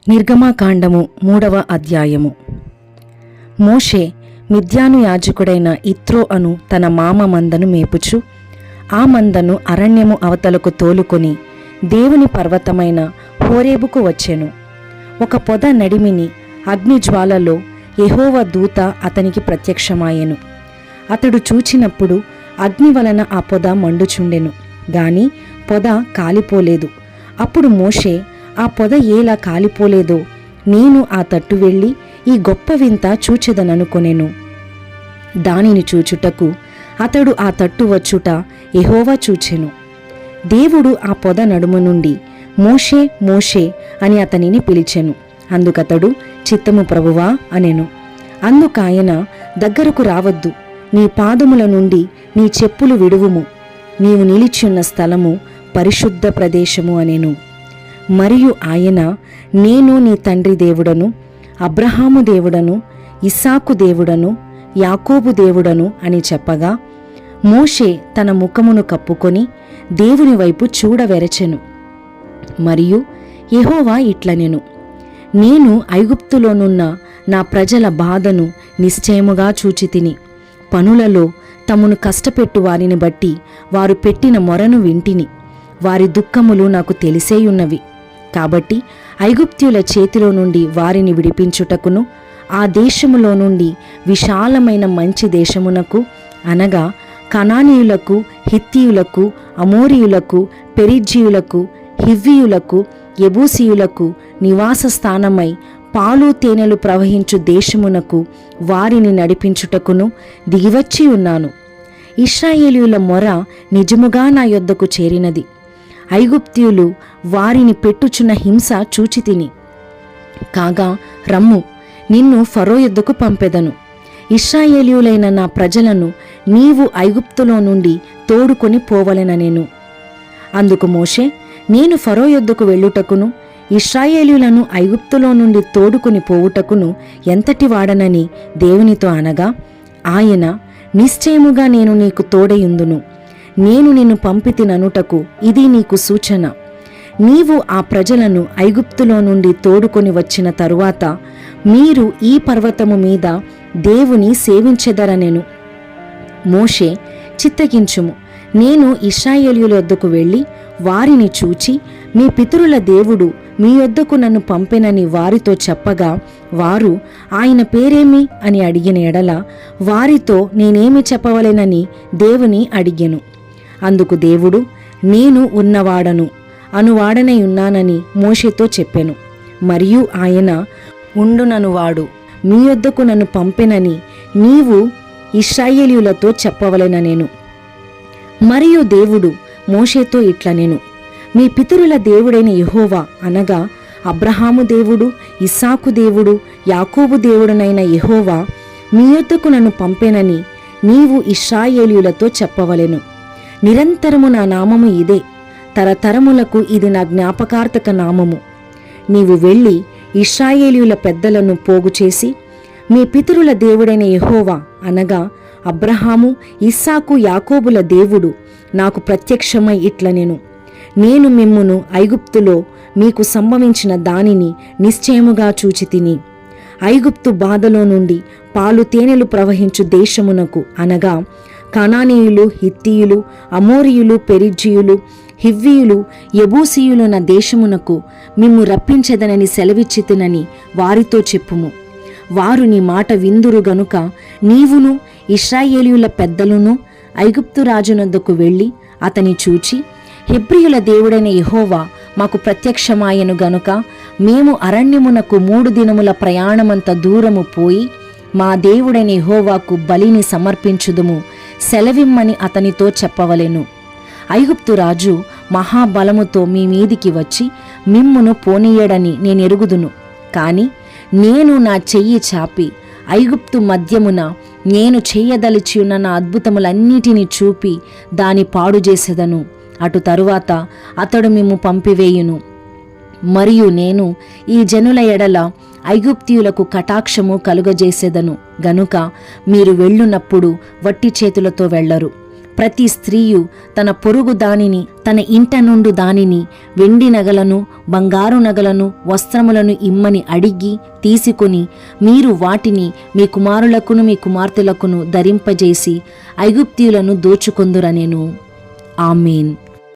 నిర్గమాకాండము 3వ అధ్యాయము. మోషే మిద్యాను యాజకుడైన ఇత్రో అను తన మామ మందను మేపుచు ఆ మందను అరణ్యము అవతలకు తోలుకొని దేవుని పర్వతమైన హోరేబుకు వచ్చెను. ఒక పొద నడిమిని అగ్నిజ్వాలలో యెహోవా దూత అతనికి ప్రత్యక్షమాయెను. అతడు చూచినప్పుడు అగ్ని వలన ఆ పొద మండుచుండెను గాని పొద కాలిపోలేదు. అప్పుడు మోషే, ఆ పొద ఏలా కాలిపోలేదో నేను ఆ తట్టు వెళ్ళి ఈ గొప్ప వింత చూచెదననుకొనెను. దానిని చూచుటకు అతడు ఆ తట్టు వచ్చుట యెహోవా చూచెను. దేవుడు ఆ పొద నడుము నుండి మోషే మోషే అని అతనిని పిలిచెను. అందుకతడు చిత్తము ప్రభువా అనెను. అందుకాయన దగ్గరకు రావద్దు, నీ పాదముల నుండి నీ చెప్పులు విడువుము, నీవు నిలిచియున్న స్థలము పరిశుద్ధ ప్రదేశము అనెను. మరియు ఆయన, నేను నీ తండ్రి దేవుడను, అబ్రహాము దేవుడను, ఇస్సాకు దేవుడను, యాకోబు దేవుడను అని చెప్పగా మోషే తన ముఖమును కప్పుకొని దేవుని వైపు చూడవెరచెను. మరియు యెహోవా ఇట్లనెను, నేను ఐగుప్తులోనున్న నా ప్రజల బాధను నిశ్చయముగా చూచితిని. పనులలో తమను కష్టపెట్టు వారిని బట్టి వారు పెట్టిన మొరను వింటిని. వారి దుఃఖములు నాకు తెలిసేయున్నవి. కాబట్టి ఐగుప్త్యుల చేతిలో నుండి వారిని విడిపించుటకును ఆ దేశములో నుండి విశాలమైన మంచి దేశమునకు, అనగా కనానీయులకు, హిత్తీయులకు, అమోరీయులకు, పెరిజ్జీయులకు, హివ్వీయులకు, యెబూసీయులకు నివాస స్థానమై పాలు తేనెలు ప్రవహించు దేశమునకు వారిని నడిపించుటకును దిగివచ్చి ఉన్నాను. ఇశ్రాయేలీయుల మొర నిజముగా నా యొద్దకు చేరినది. ఐగుప్తీయులు వారిని పెట్టుచున్న హింస చూచితిని. కాగా రమ్ము, నిన్ను ఫరో యొద్దకు పంపెదను. ఇశ్రాయేలీయులైన నా ప్రజలను నీవు ఐగుప్తులో నుండి తోడుకొని పోవలెననెను. అందుకు మోషే, నేను ఫరో యొద్దకు వెళ్ళుటకును ఇశ్రాయేలీయులను ఐగుప్తులో నుండి తోడుకొని పోవుటకును ఎంతటి వాడనని దేవునితో అనగా, ఆయన, నిశ్చయముగా నేను నీకు తోడయుందును, నేను నిన్ను పంపితిననుటకు ఇది నీకు సూచన. నీవు ఆ ప్రజలను ఐగుప్తులో నుండి తోడుకొని వచ్చిన తరువాత మీరు ఈ పర్వతము మీద దేవుని సేవించెదరనెను. మోషే, చిత్తగించుము, నేను ఇశ్రాయేలీయుల యొద్దకు వెళ్ళి వారిని చూచి మీ పితరుల దేవుడు మీ యొద్దకు నన్ను పంపెనని వారితో చెప్పగా వారు, ఆయన పేరేమి అని అడిగిన ఎడల వారితో నేనేమి చెప్పవలెనని దేవుని అడిగెను. అందుకు దేవుడు, నేను ఉన్నవాడను అనువాడనై ఉన్నానని మోషేతో చెప్పెను. మరియు ఆయన, ఉండుననువాడు మీ యొద్దకు నన్ను పంపెనని నీవు ఇశ్రాయేలీయులతో చెప్పవలెననెను. మరియు దేవుడు మోషేతో ఇట్లనెను, మీ పితరుల దేవుడైన యెహోవా, అనగా అబ్రహాము దేవుడు, ఇస్సాకు దేవుడు, యాకోబు దేవుడనైన యెహోవా మీ యొద్దకు నన్ను పంపెనని నీవు ఇశ్రాయేలీయులతో చెప్పవలెను. నిరంతరము నా నామము ఇదే, తరతరములకు ఇది నా జ్ఞాపకార్థక నామము. నీవు వెళ్ళి ఇశ్రాయేలీయుల పెద్దలను పోగు చేసి, మీ పితరుల దేవుడైన యెహోవా, అనగా అబ్రహాము, ఇస్సాకు, యాకోబుల దేవుడు నాకు ప్రత్యక్షమై ఇట్లనెను, నేను మిమ్మును ఐగుప్తులో మీకు సంభవించిన దానిని నిశ్చయముగా చూచితిని. ఐగుప్తు బాధలో నుండి పాలు తేనెలు ప్రవహించు దేశమునకు, అనగా కనానీయులు, హిత్తీయులు, అమోరీయులు, పెరిజ్జీయులు, హివ్వీయులు, యెబూసీయులు నా దేశమునకు మిమ్ము రప్పించెదనని సెలవిచ్చితినని వారితో చెప్పుము. వారు నీ మాట విందురు గనుక నీవును ఇశ్రాయేలీయుల పెద్దలును ఐగుప్తు రాజునొద్దకు వెళ్ళి అతని చూచి, హెబ్రీయుల దేవుడైన యెహోవా మాకు ప్రత్యక్షమాయెను గనుక మేము అరణ్యమునకు 3 దినముల ప్రయాణమంత దూరము పోయి మా దేవుడైన యెహోవాకు బలిని సమర్పించుదుము, సెలవిమ్మని అతనితో చెప్పవలెను. ఐగుప్తు రాజు మహాబలముతో మీ మీదికి వచ్చి మిమ్మును పోనీయడని నేనెరుగుదును. కాని నేను నా చెయ్యి చాపి ఐగుప్తు మధ్యమున నేను చెయ్యదలిచియున్న నా అద్భుతములన్నిటినీ చూపి దాని పాడు చేసెదను. అటు తరువాత అతడు మిమ్ము పంపివేయును. మరియు నేను ఈ జనుల ఎడల ఐగుప్తీయులకు కటాక్షము కలుగజేసెదను గనుక మీరు వెళ్ళునప్పుడు వట్టి చేతులతో వెళ్ళరు. ప్రతి స్త్రీయు తన పొరుగు దానిని, తన ఇంట నుండు దానిని, వెండి నగలను, బంగారు నగలను, వస్త్రములను ఇమ్మని అడిగి తీసుకొని మీరు వాటిని మీ కుమారులకును మీ కుమార్తెలకును ధరింపజేసి ఐగుప్తీయులను దోచుకొందురనెను. ఆమేన్.